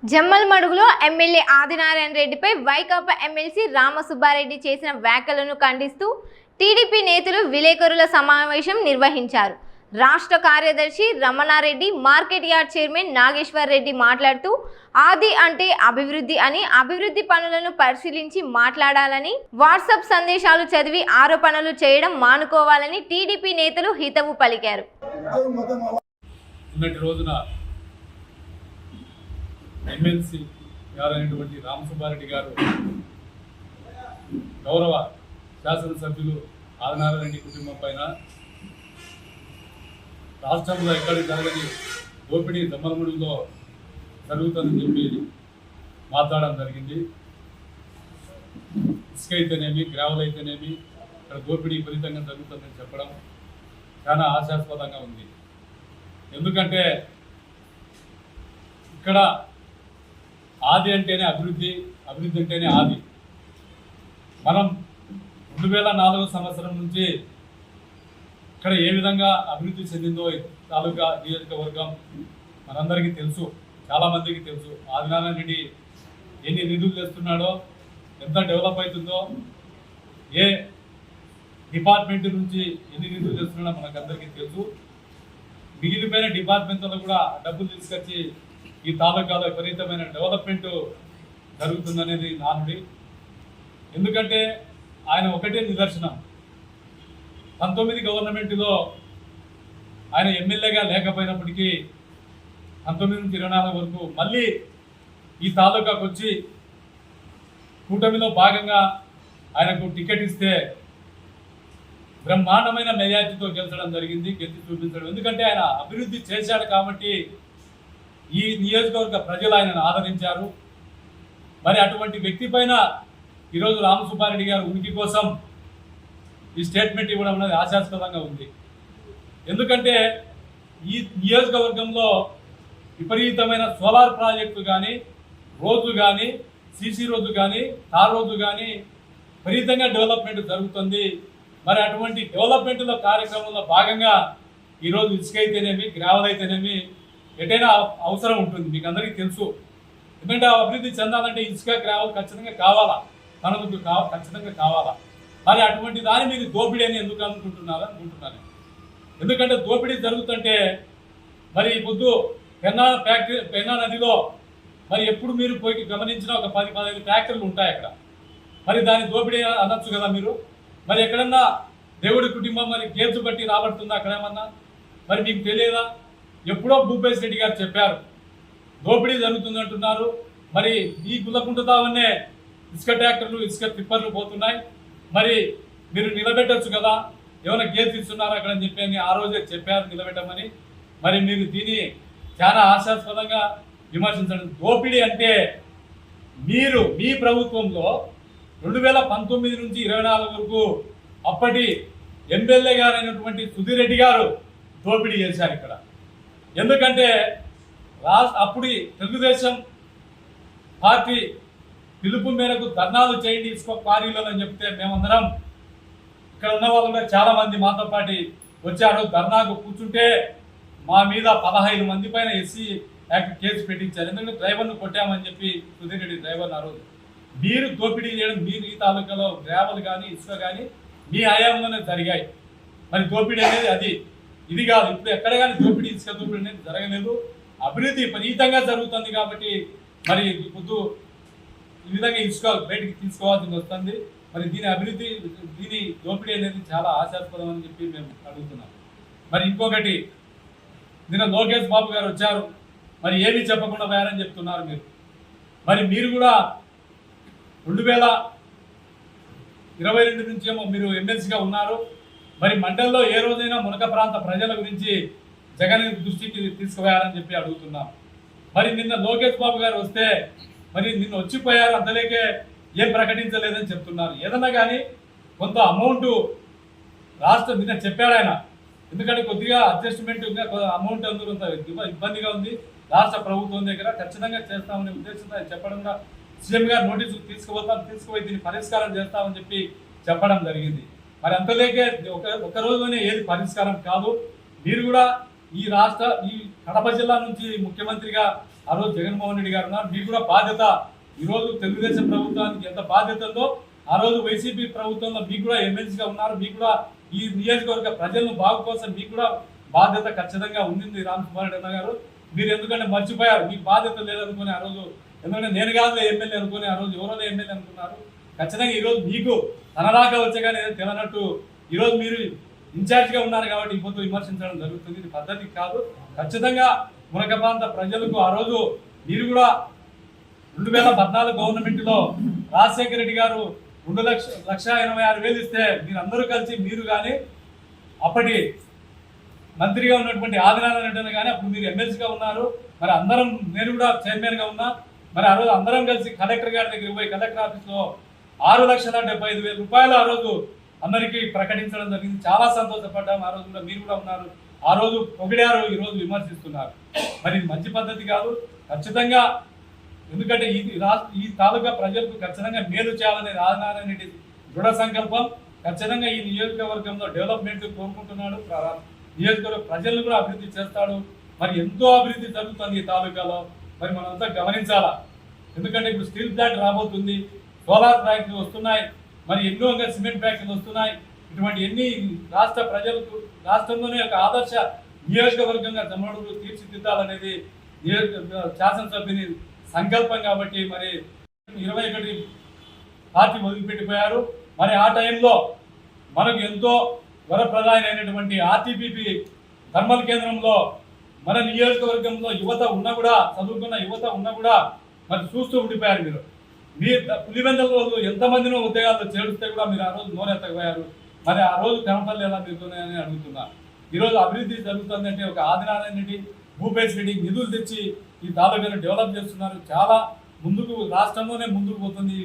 జమ్మలమడుగులో MLA Adinarayana రెడ్డిపై Vaikapa MLC Ramasubba Reddy చేసిన వ్యాఖ్యలను ఖండిస్తూ టీడీపీ నేతలు విలేకరుల సమావేశం నిర్వహించారు. రాష్ట్ర కార్యదర్శి Ramana Reddy, market yard chairman Nageshwar Reddy మాట్లాడుతూ ఆది అంటే అభివృద్ధి అని, అభివృద్ధి పనులను పరిశీలించి మాట్లాడాలని, వాట్సాప్ సందేశాలు చదివి ఆరోపణలు చేయడం మానుకోవాలని టీడీపీ నేతలు హితవు పలికారు. ఎమ్మెల్సీ గారైనటువంటి రామసుబ్బారెడ్డి గారు గౌరవ శాసనసభ్యులు ఆదినారాయణ రెడ్డి కుటుంబం పైన రాష్ట్రంలో ఎక్కడికి జరగని దోపిడీ జమ్మలమడుగులో జరుగుతుందని చెప్పి మాట్లాడడం జరిగింది. ఇసుక అయితేనేమి, గ్రావెల్ అయితేనేమి ఇక్కడ దోపిడీ విపరీతంగా జరుగుతుందని చెప్పడం చాలా ఆశాస్పదంగా ఉంది. ఎందుకంటే ఇక్కడ ఆది అంటేనే అభివృద్ధి, అభివృద్ధి అంటేనే ఆది. మనం 2004 సంవత్సరం నుంచి ఇక్కడ ఏ విధంగా అభివృద్ధి చెందిందో తాలూకా నియోజకవర్గం మనందరికీ తెలుసు, చాలామందికి తెలుసు. ఆదినారాయణ రెడ్డి ఎన్ని నిధులు తెస్తున్నాడో, ఎంత డెవలప్ అవుతుందో, ఏ డిపార్ట్మెంట్ నుంచి ఎన్ని నిధులు తెస్తున్నాడో మనకందరికీ తెలుసు. మిగిలిపోయిన డిపార్ట్మెంట్లో కూడా డబ్బులు తీసుకొచ్చి ఈ తాలూకాలో విపరీతమైన డెవలప్మెంట్ జరుగుతుందనేది నానుడి. ఎందుకంటే ఆయన ఒకటే నిదర్శనం. 19 గవర్నమెంట్లో ఆయన ఎమ్మెల్యేగా లేకపోయినప్పటికీ 19 నుంచి 24 వరకు మళ్ళీ ఈ తాలూకాకు వచ్చి కూటమిలో భాగంగా ఆయనకు టికెట్ ఇస్తే బ్రహ్మాండమైన మెజార్టీతో గెలిచడం జరిగింది, గెలిచి చూపించడం. ఎందుకంటే ఆయన అభివృద్ధి చేశాడు కాబట్టి ఈ నియోజకవర్గ ప్రజలు ఆయనను ఆదరించారు. మరి అటువంటి వ్యక్తి పైన ఈరోజు రామసుబ్బారెడ్డి గారు ఉనికి కోసం ఈ స్టేట్మెంట్ ఇవ్వడం అనేది ఆశాస్పదంగా ఉంది. ఎందుకంటే ఈ నియోజకవర్గంలో విపరీతమైన సోలార్ ప్రాజెక్టు కానీ, రోడ్లు కానీ, సీసీ రోడ్లు కానీ, తార్ రోడ్లు కానీ విపరీతంగా డెవలప్మెంట్ జరుగుతుంది. మరి అటువంటి డెవలప్మెంట్లో కార్యక్రమంలో భాగంగా ఈరోజు ఇసుక అయితేనేమి, గ్రావెల్ అయితేనేమి ఎటైనా అవసరం ఉంటుంది, మీకు అందరికీ తెలుసు. ఎందుకంటే అభివృద్ధి చెందాలంటే ఇసుక, గ్రావెల్ ఖచ్చితంగా కావాలా, మనకు ఖచ్చితంగా కావాలా. మరి అటువంటి దాన్ని మీరు దోపిడీ అని ఎందుకు అనుకుంటున్నారు? ఎందుకంటే దోపిడీ జరుగుతుంటే మరి పొద్దు పెన్నా నదిలో మరి ఎప్పుడు మీరు పోయి గమనించిన ఒక 10-15 ఫ్యాక్టరీలు ఉంటాయి అక్కడ. మరి దాన్ని దోపిడీ అనొచ్చు కదా మీరు. మరి ఎక్కడన్నా దేవుడి కుటుంబం మరి కేసు బట్టి రాబడుతుందా అక్కడ ఏమన్నా? మరి మీకు తెలియదా? ఎప్పుడో భూపేశ్ రెడ్డి గారు చెప్పారు దోపిడీ జరుగుతుంది అంటున్నారు. మరి ఈ గుల్లకుంటుతావన్నే ఇసుక ట్రాక్టర్లు, ఇసుక టిప్పర్లు పోతున్నాయి. మరి మీరు నిలబెట్టచ్చు కదా, ఏమైనా గేర్ తీస్తున్నారా అక్కడ అని చెప్పి ఆ రోజే చెప్పారు నిలబెట్టమని. మరి మీరు దీన్ని చాలా ఆశాస్పదంగా విమర్శించండి. దోపిడీ అంటే మీరు మీ ప్రభుత్వంలో 2019 నుంచి 24 వరకు అప్పటి ఎమ్మెల్యే గారైనటువంటి సుధీర్ రెడ్డి గారు దోపిడీ చేశారు ఇక్కడ. ఎందుకంటే అప్పుడు తెలుగుదేశం పార్టీ పిలుపు మేరకు ధర్నాలు చేయండి ఇసుక క్వారీలో అని చెప్తే మేమందరం ఇక్కడ ఉన్న వాళ్ళు కూడా చాలామంది మాతో పాటు వచ్చారు. ధర్నాకు కూర్చుంటే మా మీద 15 మంది పైన ఎస్సీ యాక్ట్ కేసు పెట్టించారు. ఎందుకంటే డ్రైవర్ను కొట్టామని చెప్పి సుధీర్ రెడ్డి డ్రైవర్ ఆ రోజు. మీరు దోపిడీ చేయడం, మీరు ఈ తాలూకాలో గ్రావెల్ కానీ, ఇసుక కానీ మీ హయాంలోనే జరిగాయి. మరి దోపిడీ అనేది అది ఇది కాదు. ఇప్పుడు ఎక్కడ కానీ దోపిడీ, ఇసుక దోపిడీ అనేది జరగలేదు. అభివృద్ధి విపరీతంగా జరుగుతుంది కాబట్టి మరి పొద్దు ఈ విధంగా ఇసుక బయటికి తీసుకోవాల్సి వస్తుంది. మరి దీని దోపిడీ అనేది చాలా ఆశాస్పదం అని చెప్పి మేము అడుగుతున్నాం. మరి ఇంకొకటి, నిన్న లోకేష్ బాబు గారు వచ్చారు, మరి ఏమీ చెప్పకుండా పోయారని చెప్తున్నారు మీరు. మరి మీరు కూడా 2022 నుంచి ఏమో మీరు ఎమ్మెల్సీగా ఉన్నారు. మరి మండలంలో ఏ రోజైనా మునక ప్రాంత ప్రజల గురించి జగన్ దృష్టికి తీసుకుపోయారని చెప్పి అడుగుతున్నాం. మరి నిన్న లోకేష్ బాబు గారు వస్తే మరి నిన్న వచ్చిపోయారు, అంతలేకే ఏం ప్రకటించలేదని చెప్తున్నారు. ఏదన్నా కానీ కొంత అమౌంట్ రాష్ట్రం నిన్న చెప్పాడు ఆయన. ఎందుకంటే కొద్దిగా అడ్జస్ట్మెంట్ అమౌంట్ అందుకు ఇబ్బందిగా ఉంది రాష్ట్ర ప్రభుత్వం దగ్గర. ఖచ్చితంగా చేస్తామనే ఉద్దేశంతో ఆయన చెప్పడం కూడా సీఎం గారు నోటీసు తీసుకుపోయి దీన్ని పరిష్కారం చేస్తామని చెప్పి చెప్పడం జరిగింది. మరి అంతలేకే ఒక రోజులోనే ఏది పరిష్కారం కాదు. మీరు కూడా ఈ కడప జిల్లా నుంచి ముఖ్యమంత్రిగా ఆ రోజు జగన్మోహన్ రెడ్డి గారు ఉన్నారు. మీకు కూడా బాధ్యత ఈరోజు తెలుగుదేశం ప్రభుత్వానికి ఎంత బాధ్యత ఉందో ఆ రోజు వైసీపీ ప్రభుత్వంలో మీకు కూడా ఎమ్మెల్సీగా ఉన్నారు. మీకు కూడా ఈ నియోజకవర్గ ప్రజలను బాగు కోసం మీకు కూడా బాధ్యత ఖచ్చితంగా ఉంది రామసుబ్బారెడ్డి అన్న గారు. మీరు ఎందుకంటే మర్చిపోయారు, మీకు బాధ్యత లేదనుకుని ఆ రోజు, ఎందుకంటే నేను కాదులే ఎమ్మెల్యే అనుకుని ఆ రోజు ఎవరో ఎమ్మెల్యే అనుకున్నారు. ఖచ్చితంగా ఈరోజు మీకు తనలాగా వచ్చే కానీ తెలియనట్టు ఈరోజు మీరు ఇన్ఛార్జ్గా ఉన్నారు కాబట్టి ఇప్పుడు విమర్శించడం జరుగుతుంది. ఇది పద్ధతి కాదు. ఖచ్చితంగా మునక ప్రాంత ప్రజలకు ఆ రోజు మీరు కూడా 2014 గవర్నమెంట్లో రాజశేఖర రెడ్డి గారు 2,86,000 ఇస్తే మీరందరూ కలిసి, మీరు కానీ అప్పటి మంత్రిగా ఉన్నటువంటి ఆదినారాయణ రెడ్డి కానీ అప్పుడు మీరు ఎమ్మెల్సీగా ఉన్నారు. మరి అందరం, నేను కూడా చైర్మన్గా ఉన్నా. మరి ఆ రోజు అందరం కలిసి కలెక్టర్ గారి దగ్గరికి పోయి కలెక్టర్ ఆఫీస్లో 6,75,000 రూపాయలు ఆ రోజు అందరికీ ప్రకటించడం జరిగింది. చాలా సంతోషపడ్డాము. ఆ రోజు కూడా మీరు కూడా ఉన్నారు. ఆ రోజు పొగిడారు, ఈరోజు విమర్శిస్తున్నారు. మరి ఇది మంచి పద్ధతి కాదు. ఖచ్చితంగా ఎందుకంటే ఈ తాలూకా ప్రజలకు ఖచ్చితంగా మేలు చేయాలనే ఆదినారాయణ రెడ్డి దృఢ సంకల్పం. ఖచ్చితంగా ఈ నియోజకవర్గంలో డెవలప్మెంట్ కోరుకుంటున్నాడు. నియోజకవర్గ ప్రజలను కూడా అభివృద్ధి చేస్తాడు. మరి ఎంతో అభివృద్ధి జరుగుతుంది ఈ తాలూకాలో. మరి మనంతా గమనించాలా. ఎందుకంటే ఇప్పుడు స్టీల్ ప్లాంట్ రాబోతుంది, సోలార్ ఫ్యాక్టరీలు వస్తున్నాయి, మరి ఎన్నో సిమెంట్ ఫ్యాక్టరీలు వస్తున్నాయి. ఇటువంటి ఎన్ని రాష్ట్ర ప్రజలకు రాష్ట్రంలోనే ఒక ఆదర్శ నియోజకవర్గంగా జమ్మడూరు తీర్చిదిద్దాలనేది శాసనసభ్యుని సంకల్పం. కాబట్టి మరి 21 పార్టీ వదిలిపెట్టిపోయారు. మరి ఆ టైంలో మనకు ఎంతో వరప్రదాయమైనటువంటి ఆర్టీపీపీ థర్మల్ కేంద్రంలో మన నియోజకవర్గంలో యువత ఉన్నా కూడా, చదువుకున్న యువత ఉన్నా కూడా మరి చూస్తూ ఉండిపోయారు. మీరు పులివెందుల రోజు ఎంతమందినో ఉద్యోగాలు చేరుస్తే కూడా మీరు ఆ రోజు నోరెత్తకపోయారు. మరి ఆ రోజు కనపడలు ఎలా మీరుతున్నాయని అడుగుతున్నారు. ఈరోజు అభివృద్ధి జరుగుతుందంటే ఒక ఆదినారాయణ రెడ్డి, భూపేష్ రెడ్డి నిధులు తెచ్చి ఈ తాలూకాను డెవలప్ చేస్తున్నారు. చాలా ముందుకు, రాష్ట్రంలోనే ముందుకు పోతుంది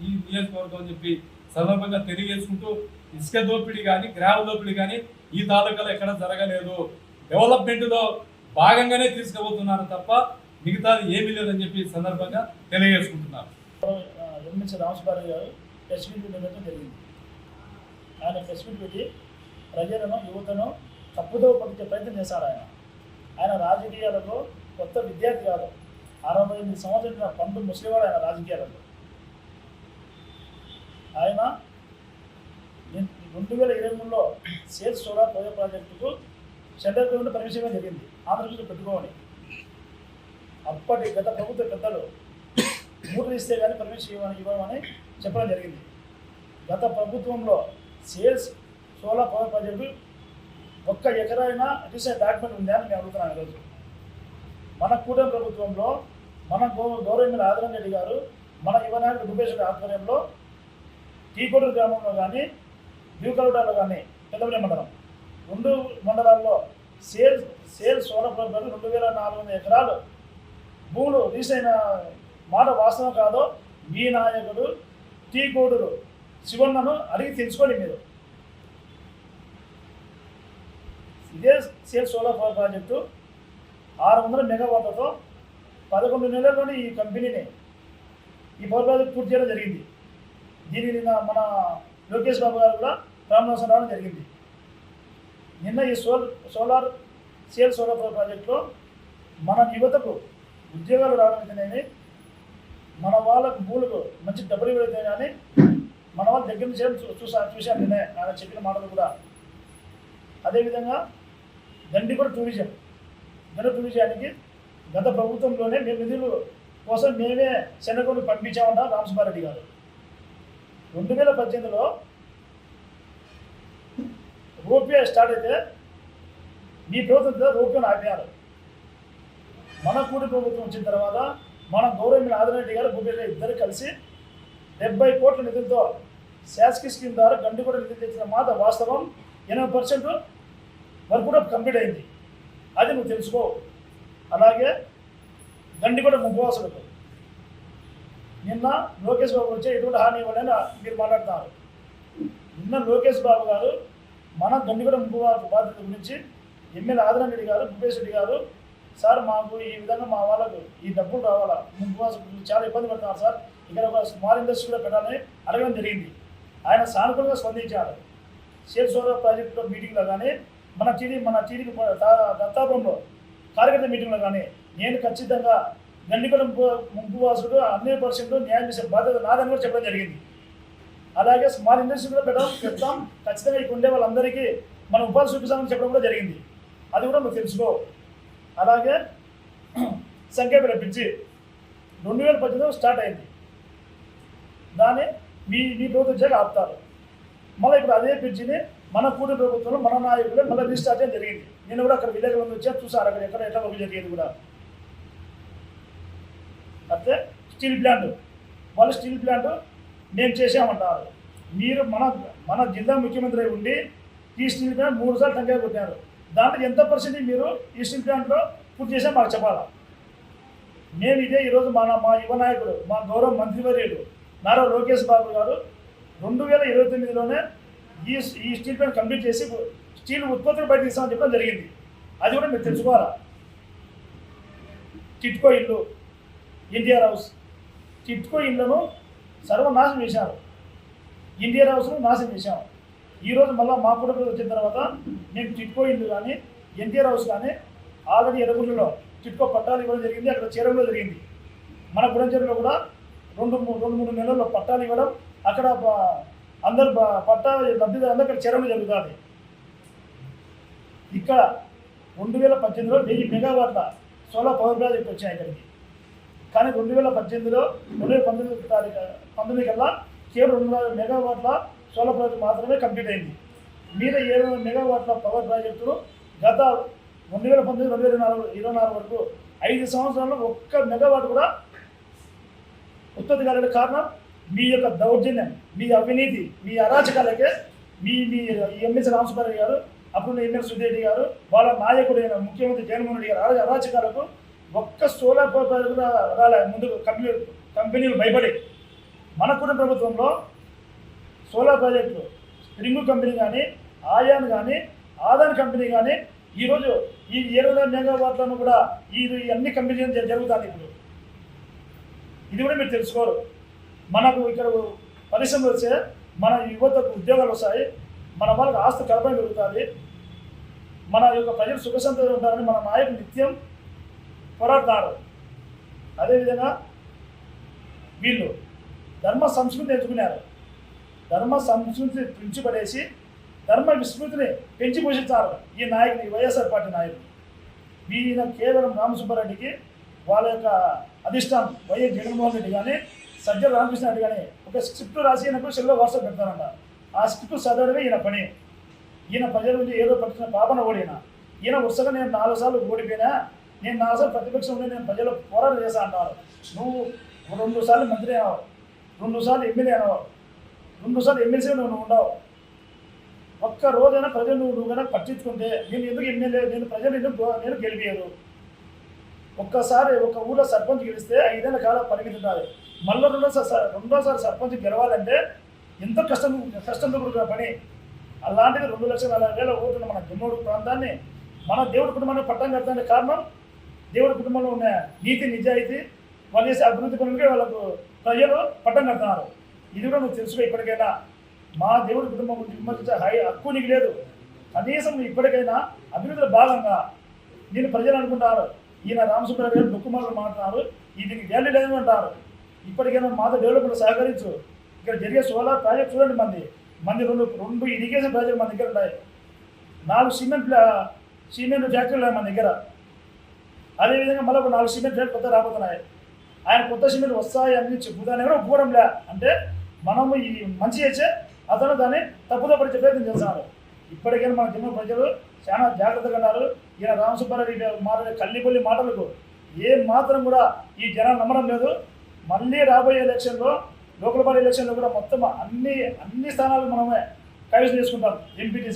ఈ నియోజకవర్గం అని చెప్పి సందర్భంగా తెలియజేసుకుంటూ, ఇసుక దోపిడీ కానీ గ్రామ దోపిడీ కానీ ఈ తాలూకాలో ఎక్కడ జరగలేదు. డెవలప్మెంట్లో భాగంగానే తీసుకుపోతున్నారు తప్ప మిగతాది ఏమీ లేదని చెప్పి సందర్భంగా తెలియజేసుకుంటున్నారు. ఎమ్మెల్సీ రామసుబ్బారెడ్డి గారు ప్రెస్ మీట్ పెట్టడం జరిగింది. ఆయన ప్రెస్ మీట్ పెట్టి ప్రజలను, యువతను తప్పుదో పట్టించే ప్రయత్నం చేశాడు. ఆయన రాజకీయాలలో కొత్త విద్యార్థి కాదు. 68 సంవత్సరాల పండు ముసలివాడు ఆయన రాజకీయాలలో. ఆయన 2023లో సేల్స్ సోలార్ ప్రాజెక్టుకు సెంట్రల్ గవర్నమెంట్ పర్మిషన్ జరిగింది, ఆంధ్రప్రదేశ్లో పెట్టుకోమని. అప్పటి గత ప్రభుత్వ పెద్దలు మూటలు ఇస్తే కానీ పర్మిషన్ ఇవ్వమని చెప్పడం జరిగింది. గత ప్రభుత్వంలో సేల్స్ సోలార్ పవర్ ప్రాజెక్టు 1 ఎకరైనా రిజిస్టర్ డాక్యుమెంట్ ఉందా అని మేము అడుగుతున్నాను. ఈరోజు మన కూటమి ప్రభుత్వంలో మన గౌరవ ఆదినారాయణ రెడ్డి గారు, మన యువనాయకుడు భూపేష్ రెడ్డి ఆధ్వర్యంలో టీకోటూరు గ్రామంలో కానీ, డ్యూకలూటాలో కానీ, పెద్దపల్లి మండలం 2 మండలాల్లో సేల్స్ సోలార్ పవర్ ప్రాజెక్టు 2,400 ఎకరాలు భూములు రిజిస్టర్ అయిన మాట వాస్తవం కాదో మీ నాయకుడు టీకోటూరు శివన్నను అడిగి తెలుసుకోండి. మీరు ఇదే సేల్స్ సోలార్ పవర్ ప్రాజెక్టు 600 మెగావాట్లతో 11 నెలల్లోనే ఈ కంపెనీని ఈ పవర్ ప్రాజెక్ట్ పూర్తి చేయడం జరిగింది. దీనిని మన లోకేష్ బాబు గారు కూడా ప్రారంభోత్సవం రావడం జరిగింది. నిన్న ఈ సేల్స్ సోలార్ పవర్ ప్రాజెక్టులో మన యువతకు ఉద్యోగాలు రావడానికనేది, మన వాళ్ళకు భూములకు మంచి డబ్బులు ఇవ్వడైతే కానీ మన వాళ్ళ దగ్గర నుంచి చూశాను నేనే ఆయన చెప్పిన మాటలు కూడా. అదేవిధంగా గండికోట టూరిజానికి గత ప్రభుత్వంలోనే మేము నిధులు కోసం మేమే శనగలు పంపించామంట రామసుబ్బారెడ్డి గారు. 2018లో రోప్వే స్టార్ట్ అయితే మీ ప్రభుత్వంతో రోప్వేను ఆపారు. మన కూడి ప్రభుత్వం వచ్చిన తర్వాత మన గౌరవ ఆదినారాయణ రెడ్డి గారు, భూపేష్ రెడ్డి ఇద్దరు కలిసి 70 కోట్ల నిధులతో శాసకి స్కీమ్ ద్వారా గండికోట నిధులు తెచ్చిన మాట వాస్తవం. 80% వర్క్ కూడా కంప్లీట్ అయింది. అది నువ్వు తెలుసుకో. అలాగే గండికోట ముఖ్యవాసులకు నిన్న లోకేష్ బాబు వచ్చి ఎటువంటి హామీ ఇవ్వాలని మీరు మాట్లాడుతున్నారు. నిన్న లోకేష్ బాబు గారు మన గండికోట ముఖ్యవాసు బాధ్యత గురించి ఎమ్మెల్యే ఆదినారాయణ రెడ్డి గారు, భూపేష్ రెడ్డి గారు, సార్ మాకు ఈ విధంగా మా వాళ్ళకు ఈ డబ్బులు రావాలా, ముఖ్యవాసు చాలా ఇబ్బంది పడుతున్నారు సార్, ఇక్కడ ఒక స్మాల్ ఇండస్ట్రీ కూడా పెట్టాలని అడగడం జరిగింది. ఆయన సానుకూలంగా స్పందించారు. సేల్స్ సోలార్ ప్రాజెక్టులో మీటింగ్లో కానీ, మన టీడీపీ దత్తాపురంలో కార్యకర్త మీటింగ్లో కానీ నేను ఖచ్చితంగా గండిపల్లి ముంపు వాసుడు 100% న్యాయం చేసే బాధ్యత నాదని కూడా చెప్పడం జరిగింది. అలాగే స్మాల్ ఇండస్ట్రీ కూడా పెడతాం ఖచ్చితంగా ఇక్కడ ఉండే వాళ్ళందరికీ మనం ఉపాధి చూపిస్తామని చెప్పడం కూడా జరిగింది. అది కూడా నువ్వు తెలుసుకో. అలాగే సంఖ్యపేట బ్రిడ్జి 2018 స్టార్ట్ అయింది. దాన్ని మీ ప్రభుత్వం చేయాలి ఆపుతారు. మళ్ళీ ఇప్పుడు అదే బ్రిడ్జిని మన కూడి ప్రభుత్వంలో మన నాయకులే మళ్ళీ రీస్టార్ట్ చేయడం జరిగింది. నేను కూడా అక్కడ విలేకరులు వచ్చి చూసారు అక్కడ ఎక్కడ ఎట్లా వర్క్ జరిగేది కూడా. అయితే స్టీల్ ప్లాంట్ వాళ్ళు స్టీల్ ప్లాంట్ మేము చేసామంటారు. మీరు మన జిల్లా ముఖ్యమంత్రి ఉండి ఈ స్టీల్ ప్లాంట్ 3 సార్లు టంకాయ కొట్టారు. దాంట్లో ఎంత పర్సెంట్ మీరు ఈ స్టీల్ ప్లాంట్లో పూర్తి చేసాం మాకు చెప్పాలా. మేము ఇదే ఈరోజు మా యువ నాయకుడు మా గౌరవ మంత్రివర్యులు నారా లోకేష్ బాబు గారు 2029లోనే ఈ స్టీల్ ప్లాంట్ కంప్లీట్ చేసి స్టీల్ ఉత్పత్తులు బయట తీస్తామని చెప్పడం జరిగింది. అది కూడా మీరు తెలుసుకోవాలా. టిట్కో ఇల్లు ఎన్టీఆర్ హౌస్ టిట్కో ఇళ్లను సర్వనాశనం చేశారు. ఎన్టీఆర్ హౌస్ను నాశనం చేశాము. ఈరోజు మళ్ళీ మా కుటుంబం వచ్చిన తర్వాత మేము టిట్కో ఇల్లు కానీ ఎన్టీఆర్ హౌస్ కానీ ఆల్రెడీ ఎర్రగుంటలో టిట్కో పట్టాలు ఇవ్వడం జరిగింది. అక్కడ చేరడంలో జరిగింది. మన గురంచెరులో కూడా 2-3 నెలల్లో పట్టాలు ఇవ్వడం, అక్కడ అందరు పట్టా లబ్ధిదారులు అక్కడ చేరడం జరుగుతుంది. ఇక్కడ 2018లో 1000 మెగావాట్ల సోలార్ పవర్ ప్రాజెక్ట్ వచ్చాయి ఇక్కడికి. కానీ 2018లో 2019 కల్లా కేవలం 200 మెగావాట్ల సోలార్ ప్రాజెక్ట్ మాత్రమే కంప్లీట్ అయింది. మిగతా 700 మెగావాట్ల పవర్ ప్రాజెక్టులు గత 2019-2024 వరకు 5 సంవత్సరాల్లో 1 మెగావాట్ కూడా ఉత్పత్తి కాలేని కారణం మీ యొక్క దౌర్జన్యం, మీ అవినీతి, మీ అరాచకాలకే మీ ఎమ్మెల్సీ రామసుబ్బారెడ్డి గారు, అప్పుడు ఎమ్మెల్సీ సుధీరెడ్డి గారు, వాళ్ళ నాయకుడైన ముఖ్యమంత్రి జగన్మోహన్ రెడ్డి గారు అరాచకాలకు ఒక్క సోలార్ పవర్ ప్రాజెక్టు రాలే. ముందుకు కంపెనీలు భయపడి మన కుటుంబ ప్రభుత్వంలో సోలార్ ప్రాజెక్టులు స్ప్రింగ్ కంపెనీ కానీ, ఆయాన్ కానీ, ఆదాన్ కంపెనీ కానీ ఈరోజు ఈ 20 మెగావాట్లను కూడా అన్ని కంపెనీలు జరుగుతుంది. ఇప్పుడు ఇది కూడా మీరు తెలుసుకోరు. మనకు ఇక్కడ పరిశ్రమలు వస్తే మన యువతకు ఉద్యోగాలు వస్తాయి, మన వాళ్ళకి ఆస్తి కల్పన జరుగుతుంది, మన యొక్క ప్రజలు సుఖసంతోషంగా ఉంటారని మన నాయకులు నిత్యం పోరాడుతున్నారు. అదేవిధంగా వీళ్ళు ధర్మ సంస్కృతి ఎంచుకున్నారు. ధర్మ సంస్కృతిని పెంచిపడేసి ధర్మ విస్మృతిని పెంచి పోషిస్తారు ఈ నాయకులు, ఈ వైఎస్ఆర్ పార్టీ నాయకులు. ఈయన కేవలం రామసుబ్బారెడ్డికి వాళ్ళ యొక్క అధిష్టానం వైఎస్ జగన్మోహన్ రెడ్డి కానీ, సజ్జల రామకృష్ణ రెడ్డి కానీ ఒక స్క్రిప్ట్ రాసి ఈయనకు సెల్లో వాట్సాప్ పెడతారంట. ఆ స్క్రిప్ట్ చదవడమే ఈయన పని. ఈయన ప్రజల నుంచి ఏదో పట్టిన పాపన ఓడిన ఈయన వరుసగా నేను 4 సార్లు ఓడిపోయినా, నేను 4 సార్లు ప్రతిపక్షం ఉండి నేను ప్రజలు పోరాటం చేశా అంటారు. నువ్వు 2 సార్లు మంత్రి అయినావు, 2 సార్లు ఎమ్మెల్యే అయినావు, 2 సార్లు ఎమ్మెల్సీ నువ్వు ఉండవు. ఒక్క రోజైనా ప్రజలు నువ్వు కనుక పట్టించుకుంటే నేను ఎందుకు ఎమ్మెల్యే, నేను ప్రజలు నేను గెలిపారు. ఒక్కసారి ఒక ఊళ్ళో సర్పంచ్ గెలిస్తే 5 ఏళ్ల కాలం పరిమితి ఉండాలి. మళ్ళీ రెండోసారి సర్పంచ్ గెలవాలంటే ఎంతో కష్టంతో కూడుకున్న పని. అలాంటిది 2,40,000 ఓటున్న మన జమ్మూడు ప్రాంతాన్ని మన దేవుడి కుటుంబాన్ని పట్టం కడతానికి కారణం దేవుడి కుటుంబంలో ఉన్న నీతి నిజాయితీ, వాళ్ళు చేసే అభివృద్ధి పనులకే వాళ్ళకు ప్రజలు పట్టం కడుతున్నారు. ఇది కూడా నువ్వు తెలుసుకో. ఇప్పటికైనా మా దేవుడి కుటుంబం గురించి విమర్శించే హక్కు నీకు లేదు. కనీసం ఇప్పటికైనా అభివృద్ధిలో భాగంగా నేను ప్రజలు అనుకుంటారు ఈయన రామసుబ్బారెడ్డి గారు దుక్కుమాలు మాట్లాడుతున్నారు, దీనికి వాల్యూ లేదు అంటారు. ఇప్పటికైనా మాతో డెవలప్మెంట్ సహకరించు. ఇక్కడ జరిగే సోలార్ ప్రాజెక్ట్ చూడండి, మంది 2 ఇరిగేషన్ ప్రాజెక్ట్ మన దగ్గర ఉన్నాయి, 4 సిమెంట్ ఫ్యాక్టరీలు ఉన్నాయి మన దగ్గర. అదేవిధంగా మళ్ళీ ఒక 4 సిమెంట్ ఫ్యాక్టరీ కొత్త రాబోతున్నాయి. ఆయన కొత్త సిమెంట్ వస్తాయి అన్ని చెప్పుదాన్ని కూడా ఒప్పుకోవడంలే. అంటే మనము ఈ మంచి చేసే అతను దాన్ని తప్పుదో పడిచే ప్రయత్నం చేస్తున్నారు. ఇప్పటికైనా మన జిల్లా ప్రజలు చాలా జాగ్రత్తగా ఉన్నారు. ఈయన రామసుబ్బారెడ్డి మాట్లాడే కల్లిపల్లి మాటలకు ఏ మాత్రం కూడా ఈ జనాలు నమ్మడం లేదు. మళ్ళీ రాబోయే ఎలక్షన్లో, లోకల్ బాడీ ఎలక్షన్లో కూడా మొత్తం అన్ని స్థానాలు మనమే కైవసం చేసుకుంటాం. ఎంపీటీసీ